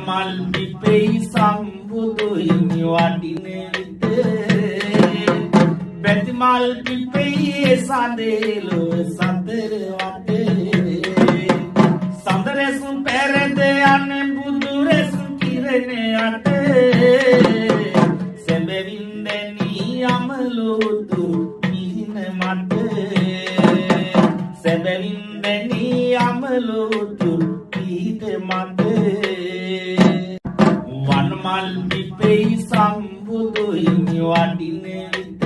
වනමල් පිපෙයි සම්බුදු හිමි වඩින විට බැතිමල් පිපෙයි සඳේලු සතර වටේ සඳරසුන් පෙරද යන්නේ බුදු රසුන් කිරණේ අතේ සැබවින් දැනී අමලෝතු මිහින මතේ සැබවින් දැනී අමලෝතු පිහිට මතේ වනමල් පිපෙයි සම්බුදු හිමි වඩින විට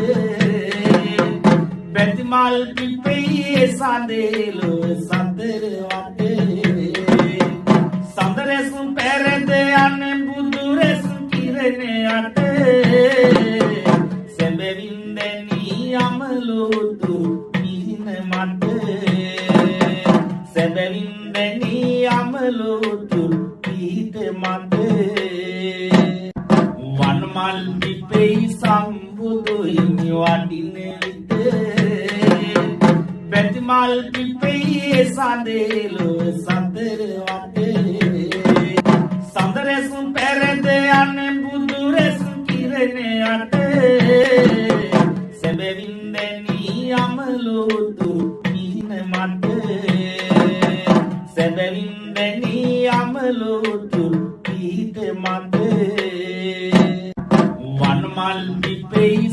බැතිමල් පිපෙයි සඳේලු සතර වටේ සඳරසුන් පෙරද යන්නේ බුදු රසුන් කිරණේ අතේ සැබවින් දැනී අමලෝතු මිහින මතේ සැබවින් දැනී අමලෝතු පිහිට මතේ වනමල් පිපෙයි සම්බුදු හිමි වඩින විට බැතිමල් පිපෙයි සඳේලු සතර වටේ සඳරසුන් පෙරද යන්නේ බුදු රසුන් කිරණේ අතේ සැබවින් දැනී අමලෝතු මිහින මතේ සැබවින් දැනී අමලෝතු පිහිට මතේ වනමල් පිපෙයි